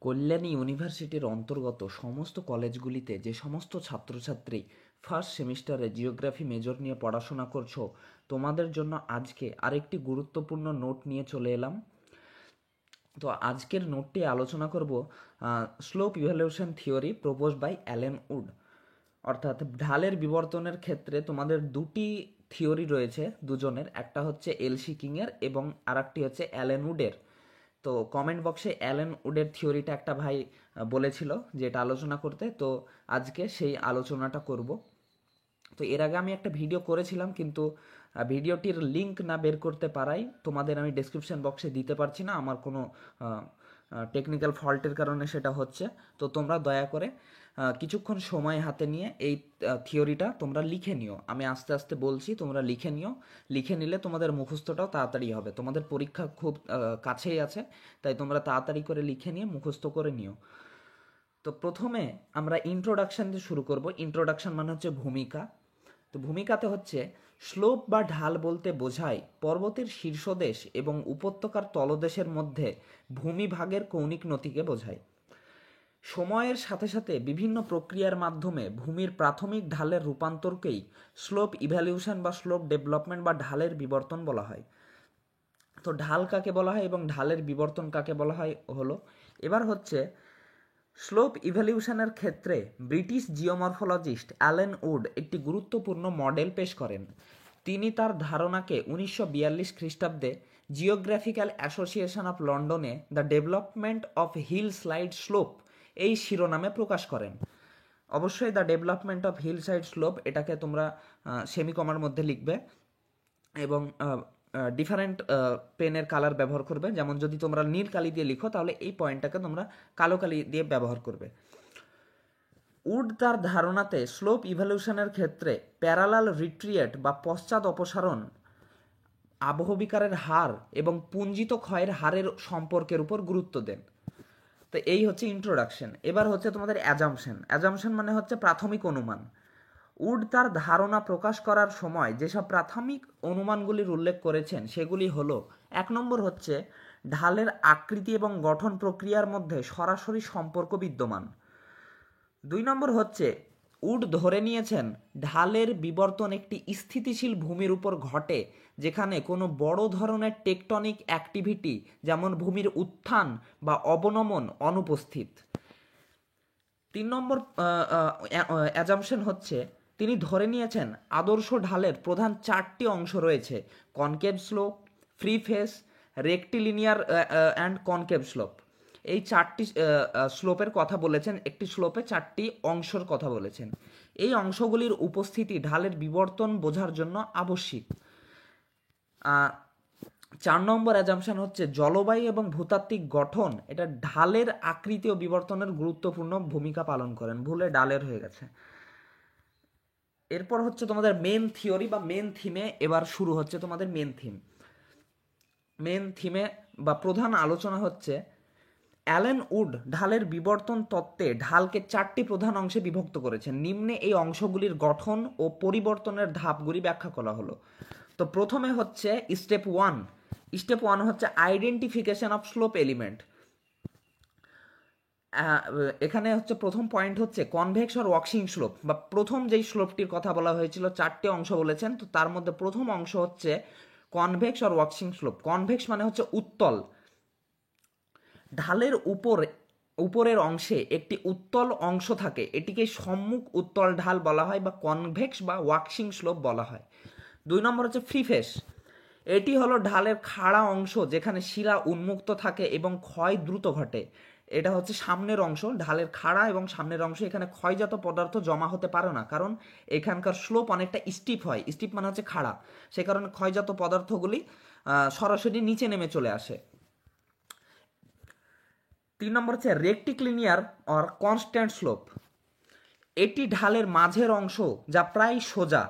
কল্যাণী ইউনিভার্সিটির অন্তর্গত সমস্ত কলেজগুলিতে যে সমস্ত ছাত্রছাত্রী ফার্স্ট সেমিস্টারে জিওগ্রাফি মেজর নিয়ে পড়াশোনা করছো, তোমাদের জন্য আজকে আরেকটি গুরুত্বপূর্ণ নোট নিয়ে চলে এলাম। তো আজকের নোটটি আলোচনা করব slope evaluation theory propose by Alan Wood. অর্থাৎ ঢালের বিবর্তনের ক্ষেত্রে তোমাদের দুটি থিওরি রয়েছে দুজনের, একটা হচ্ছে এলসি কিংয়ের এবং আরেকটি হচ্ছে অ্যালেন উডের। তো কমেন্ট বক্সে অ্যালেন উডের থিওরিটা একটা ভাই বলেছিল যে এটা আলোচনা করতে, তো আজকে সেই আলোচনাটা করব। তো এর আগে আমি একটা ভিডিও করেছিলাম, কিন্তু ভিডিওটির লিঙ্ক না বের করতে পারাই তোমাদের আমি ডেসক্রিপশন বক্সে দিতে পারছি না, আমার কোনো টেকনিক্যাল ফল্টের কারণে সেটা হচ্ছে। তো তোমরা দয়া করে কিছুক্ষণ সময় হাতে নিয়ে এই থিওরিটা তোমরা লিখে নিও। আমি আস্তে আস্তে বলছি, তোমরা লিখে নিও। লিখে নিলে তোমাদের মুখস্থটাও তাড়াতাড়ি হবে। তোমাদের পরীক্ষা খুব কাছেই আছে, তাই তোমরা তাড়াতাড়ি করে লিখে নিয়ে মুখস্থ করে নিও। তো প্রথমে আমরা ইন্ট্রোডাকশন দিয়ে শুরু করব। ইন্ট্রোডাকশন মানে হচ্ছে ভূমিকা। তো ভূমিকাতে হচ্ছে স্লোপ বা ঢাল বলতে বোঝায় পর্বতের শীর্ষদেশ এবং উপত্যকার তলদেশের মধ্যে ভূমিভাগের কৌণিক নতিকে বোঝায়। সময়ের সাথে সাথে বিভিন্ন প্রক্রিয়ার মাধ্যমে ভূমির প্রাথমিক ঢালের রূপান্তরকেই স্লোপ ইভ্যালিউশন বা স্লোপ ডেভেলপমেন্ট বা ঢালের বিবর্তন বলা হয়। তো ঢাল কাকে বলা হয় এবং ঢালের বিবর্তন কাকে বলা হয় হলো। এবার হচ্ছে স্লোপ ইভ্যালিউশনের ক্ষেত্রে ব্রিটিশ জিওমরফোলজিস্ট অ্যালেন উড একটি গুরুত্বপূর্ণ মডেল পেশ করেন। তিনি তার ধারণাকে 1942 খ্রিস্টাব্দে জিওগ্রাফিক্যাল অ্যাসোসিয়েশন অফ লন্ডনে the development of hill slide slope এই শিরোনামে প্রকাশ করেন। অবশ্যই the development of hill side slope এটাকে তোমরা সেমিকমার মধ্যে লিখবে এবং ডিফারেন্ট পেনের কালার ব্যবহার করবে। যেমন যদি তোমরা নীল কালি দিয়ে লিখো তাহলে এই পয়েন্টটাকে তোমরা কালো কালি দিয়ে ব্যবহার করবে। উড তার ধারণাতে স্লোপ ইভ্যালুশনের ক্ষেত্রে প্যারালাল রিট্রিয়েট বা পশ্চাৎ অপসারণ, আবহবিকারের হার এবং পুঞ্জিত ক্ষয়ের হারের সম্পর্কের উপর গুরুত্ব দেন। তো এই হচ্ছে ইন্ট্রোডাকশন। এবার হচ্ছে তোমাদের অ্যাজাম্পশন। অ্যাজাম্পশন মানে হচ্ছে প্রাথমিক অনুমান। উড তার ধারণা প্রকাশ করার সময় যেসব প্রাথমিক অনুমানগুলির উল্লেখ করেছেন সেগুলি হলো, 1 নম্বর হচ্ছে ঢালের আকৃতি এবং গঠন প্রক্রিয়ার মধ্যে সরাসরি সম্পর্ক বিদ্যমান। 2 নম্বর হচ্ছে উড ধরে নিয়েছেন ঢালের বিবর্তন একটি স্থিতিশীল ভূমির উপর ঘটে যেখানে কোনো বড় ধরনের টেকটনিক অ্যাক্টিভিটি যেমন ভূমির উত্থান বা অবনমন অনুপস্থিত। 3 নম্বর অ্যাজাম্পশন হচ্ছে তিনি ধরে নিয়েছেন আদর্শ ঢালের প্রধান 4টি অংশ রয়েছে: concave slope, free face, rectilinear and concave slope. এই 4টি স্লোপের কথা বলেছেন, একটি স্লোপে 4টি অংশের কথা বলেছেন। এই অংশগুলির উপস্থিতি ঢালের বিবর্তন বোঝার জন্য আবশ্যিক। 4 নম্বর অ্যাজাম্পশন হচ্ছে জলবায়ু এবং ভূতাত্ত্বিক গঠন এটা ঢালের আকৃতি ও বিবর্তনের গুরুত্বপূর্ণ ভূমিকা পালন করেন। ভুলে ডালের হয়ে গেছে। এরপর হচ্ছে তোমাদের মেন থিওরি বা মেন থিমে এবার শুরু হচ্ছে তোমাদের মেন থিম। মেন থিমে বা প্রধান আলোচনা হচ্ছে অ্যালেন উড ঢালের বিবর্তন তত্ত্বে ঢালকে 4টি প্রধান অংশে বিভক্ত করেছেন। নিম্নে এই অংশগুলির গঠন ও পরিবর্তনের ধাপগুলি ব্যাখ্যা করা হলো। তো প্রথমে হচ্ছে স্টেপ 1। স্টেপ 1 হচ্ছে আইডেন্টিফিকেশন অফ স্লোপ এলিমেন্ট। এখানে হচ্ছে প্রথম পয়েন্ট হচ্ছে কনভেক্স অর ওয়াক্সিং স্লোপ, বা প্রথম যেই স্লোপটির কথা বলা হয়েছিল 4টি অংশ বলেছেন, তো তার মধ্যে প্রথম অংশ হচ্ছে convex or waxing slope. Convex মানে হচ্ছে উত্তল। ঢালের উপরের অংশে একটি উত্তল অংশ থাকে, এটিকে সম্মুখ উত্তল ঢাল বলা হয় বা কনভেক্স বা ওয়াক্সিং স্লোপ বলা হয়। 2 নম্বর হচ্ছে ফ্রি ফেস। এটি হলো ঢালের খাড়া অংশ যেখানে শিরা উন্মুক্ত থাকে এবং ক্ষয় দ্রুত ঘটে। এটা হচ্ছে সামনের অংশ, ঢালের খাড়া এবং সামনের অংশ। এখানে ক্ষয়জাত পদার্থ জমা হতে পারে না, কারণ এখানকার স্লোপ অনেকটা স্টিপ হয়। স্টিপ মানে হচ্ছে খাড়া, সে কারণে ক্ষয়জাত পদার্থগুলি সরাসরি নিচে নেমে চলে আসে। 3 নম্বর হচ্ছে রেক্টিক্লিনিয়ার অর কনস্ট্যান্ট স্লোপ। এটি ঢালের মাঝের অংশ যা প্রায় সোজা।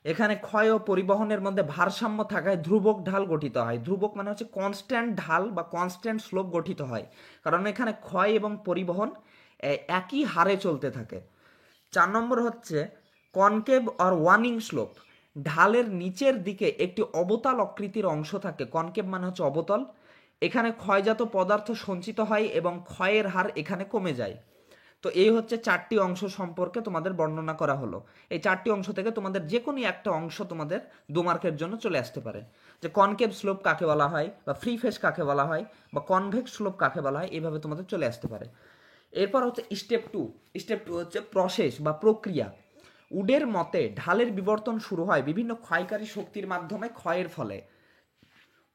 এখানে ক্ষয় ও পরিবহনের মধ্যে ভারসাম্য থাকায় ধ্রুবক ঢাল গঠিত হয়। ধ্রুবক মানে হচ্ছে কনস্ট্যান্ট ঢাল বা কনস্ট্যান্ট স্লোপ গঠিত হয়, কারণ এখানে ক্ষয় এবং পরিবহন একই হারে চলতে থাকে। 4 নম্বর হচ্ছে কনকেভ অর ওয়ানিং স্লোপ। ঢালের নিচের দিকে একটি অবতল আকৃতির অংশ থাকে। কনকেভ মানে হচ্ছে অবতল। এখানে ক্ষয়জাত পদার্থ সঞ্চিত হয় এবং ক্ষয়ের হার এখানে কমে যায়। তো এই হচ্ছে 4টি অংশ সম্পর্কে তোমাদের বর্ণনা করা হলো। এই 4টি অংশ থেকে তোমাদের যে কোনো একটা অংশ তোমাদের 2 মার্কের জন্য চলে আসতে পারে, যে কনকেভ স্লোপ কাকে বলা হয়, বা ফ্রি ফেস কাকে বলা হয়, বা কনভেক্স স্লোপ কাকে বলা হয়, এইভাবে তোমাদের চলে আসতে পারে। এরপর হচ্ছে স্টেপ টু হচ্ছে প্রসেস বা প্রক্রিয়া। উডের মতে ঢালের বিবর্তন শুরু হয় বিভিন্ন ক্ষয়কারী শক্তির মাধ্যমে ক্ষয়ের ফলে।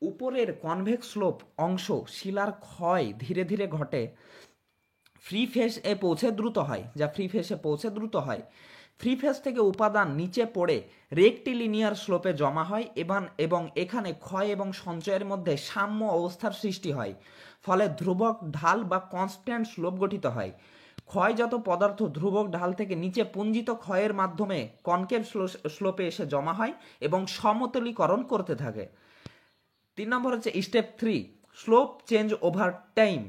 উপরের কনভেক্স স্লোপ অংশ শিলার ক্ষয় ধীরে ধীরে ঘটে, ফ্রি ফেসে পৌঁছে দ্রুত হয়। ফ্রি ফেস থেকে উপাদান নিচে পড়ে রেক্টিলিনিয়ার স্লোপে জমা হয় এবং এখানে ক্ষয় এবং সঞ্চয়ের মধ্যে সাম্য অবস্থার সৃষ্টি হয়, ফলে ধ্রুবক ঢাল বা কনস্ট্যান্ট স্লোপ গঠিত হয়। ক্ষয়জাত পদার্থ ধ্রুবক ঢাল থেকে নিচে পুঞ্জিত ক্ষয়ের মাধ্যমে কনকেভ স্লোপে এসে জমা হয় এবং সমতলীকরণ করতে থাকে। 3 নম্বর হচ্ছে step 3, slope change over time.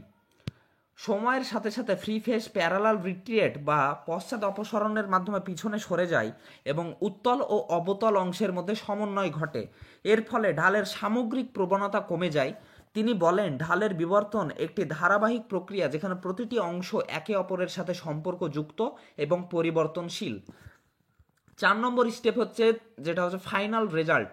সময়ের সাথে সাথে ফ্রি ফেস প্যারালাল রিট্রিয়েট বা পশ্চাৎ অপসরণের মাধ্যমে পিছনে সরে যায় এবং উত্তল ও অবতল অংশের মধ্যে সমন্বয় ঘটে। এর ফলে ঢালের সামগ্রিক প্রবণতা কমে যায়। তিনি বলেন ঢালের বিবর্তন একটি ধারাবাহিক প্রক্রিয়া যেখানে প্রতিটি অংশ একে অপরের সাথে সম্পর্কযুক্ত এবং পরিবর্তনশীল। 4 নম্বর স্টেপ হচ্ছে যেটা হচ্ছে ফাইনাল রেজাল্ট।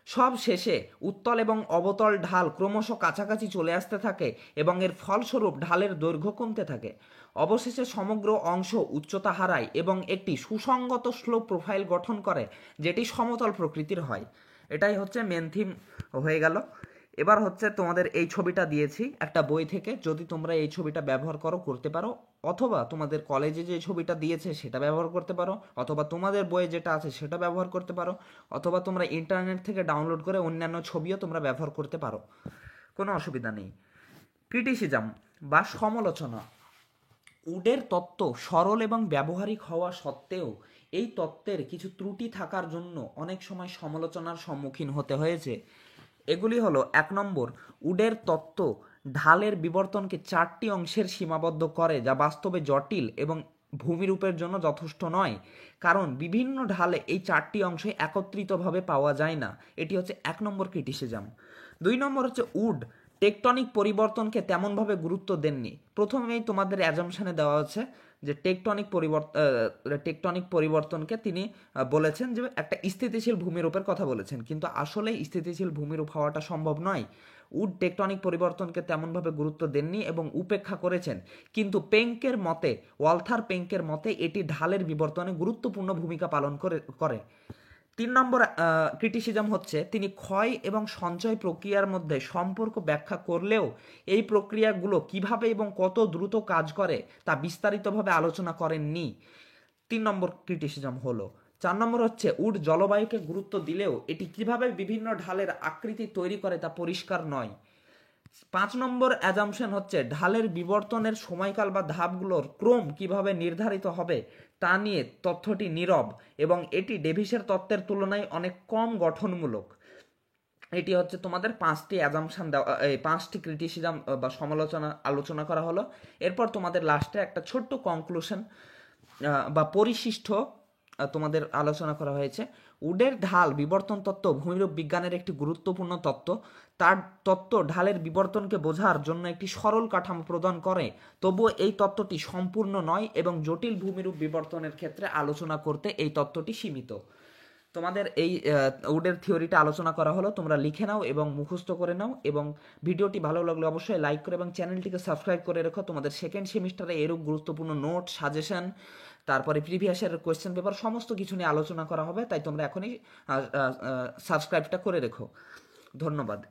সব শেষে উত্তল এবং অবতল ঢাল ক্রমশ কাছাকাছি চলে আসতে থাকে এবং এর ফলস্বরূপ ঢালের দৈর্ঘ্য কমতে থাকে। অবশেষে সমগ্র অংশ উচ্চতা হারায় এবং একটি সুসংগত স্লোপ প্রোফাইল গঠন করে, যেটি সমতল প্রকৃতির হয়। এটাই হচ্ছে মেন থিম হয়ে গেল। এবার হচ্ছে তোমাদের এই ছবিটা দিয়েছি একটা বই থেকে, যদি তোমরা এই ছবিটা ব্যবহার করতে পারো, অথবা তোমাদের কলেজে যে ছবিটা দিয়েছে সেটা ব্যবহার করতে পারো, অথবা তোমাদের বইয়ে যেটা আছে সেটা ব্যবহার করতে পারো, অথবা তোমরা ইন্টারনেট থেকে ডাউনলোড করে অন্যান্য ছবিও তোমরা ব্যবহার করতে পারো, কোনো অসুবিধা নেই। ক্রিটিসিজম বা সমালোচনা। উডের তত্ত্ব সরল এবং ব্যবহারিক হওয়া সত্ত্বেও এই তত্ত্বের কিছু ত্রুটি থাকার জন্য অনেক সময় সমালোচনার সম্মুখীন হতে হয়েছে। এগুলি হলো 1 নম্বর, উডের তত্ত্ব ঢালের বিবর্তনকে 4টি অংশের সীমাবদ্ধ করে, যা বাস্তবে জটিল এবং ভূমিরূপের জন্য যথেষ্ট নয়, কারণ বিভিন্ন ঢালে এই 4টি অংশ একত্রিতভাবে পাওয়া যায় না। এটি হচ্ছে 1 নম্বর ক্রিটিসিজম। 2 নম্বর হচ্ছে উড টেকটনিক পরিবর্তনকে তেমনভাবে গুরুত্ব দেননি। প্রথমেই তোমাদের অ্যাজাম্পশনে দেওয়া আছে যে টেকটনিক পরিবর্তনকে তিনি বলেছেন যে একটা স্থিতিশীল ভূমিরূপের কথা বলেছেন, কিন্তু আসলে স্থিতিশীল ভূমিরূপ হওয়াটা সম্ভব নয়। উড টেকটনিক পরিবর্তনকে তেমনভাবে গুরুত্ব দেননি এবং উপেক্ষা করেছেন, কিন্তু ওয়ালথার পেঙ্কের মতে এটি ঢালের বিবর্তনে গুরুত্বপূর্ণ ভূমিকা পালন করে। 3 নম্বর ক্রিটিসিজম হচ্ছে তিনি ক্ষয় এবং সঞ্চয় প্রক্রিয়ার মধ্যে সম্পর্ক ব্যাখ্যা করলেও এই প্রক্রিয়াগুলো কিভাবে এবং কত দ্রুত কাজ করে তা বিস্তারিতভাবে আলোচনা করেননি। 3 নম্বর ক্রিটিসিজম হলো। 4 নম্বর হচ্ছে উড জলবায়ুকে গুরুত্ব দিলেও এটি কিভাবে বিভিন্ন ঢালের আকৃতি তৈরি করে তা পরিষ্কার নয়। 5 নম্বর অ্যাজাম্পশন হচ্ছে ঢালের বিবর্তনের সময়কাল বা ধাপগুলোর ক্রম কিভাবে নির্ধারিত হবে তা নিয়ে তথ্যটি নীরব এবং এটি ডেভিসের তত্ত্বের তুলনায় অনেক কম গঠনমূলক। এটি হচ্ছে তোমাদের 5টি অ্যাজাম্পশন দেওয়া, 5টি ক্রিটিসিজম বা সমালোচনা আলোচনা করা হলো। এরপর তোমাদের লাস্টে একটা ছোট্ট কনক্লুশন বা পরিশিষ্ট তোমাদের আলোচনা করা হয়েছে। উডের ঢাল বিবর্তন তত্ত্ব ভূমিরূপ বিজ্ঞানের একটি গুরুত্বপূর্ণ তত্ত্ব। তার তত্ত্ব ঢালের বিবর্তনকে বোঝার জন্য একটি সরল কাঠামো প্রদান করে, তবুও এই তত্ত্বটি সম্পূর্ণ নয় এবং জটিল ভূমিরূপ বিবর্তনের ক্ষেত্রে আলোচনা করতে এই তত্ত্বটি সীমিত। তোমাদের এই উডের থিওরিটা আলোচনা করা হলো, তোমরা লিখে নাও এবং মুখস্থ করে নাও, এবং ভিডিওটি ভালো লাগলে অবশ্যই লাইক করে এবং চ্যানেলটিকে সাবস্ক্রাইব করে রেখো। তোমাদের সেকেন্ড সেমিস্টারে এরূপ গুরুত্বপূর্ণ নোট, সাজেশন, তারপরে প্রিভিয়াসের কোয়েশ্চেন পেপার সমস্ত কিছু নিয়ে আলোচনা করা হবে, তাই তোমরা এখনই সাবস্ক্রাইবটা করে রেখো। ধন্যবাদ।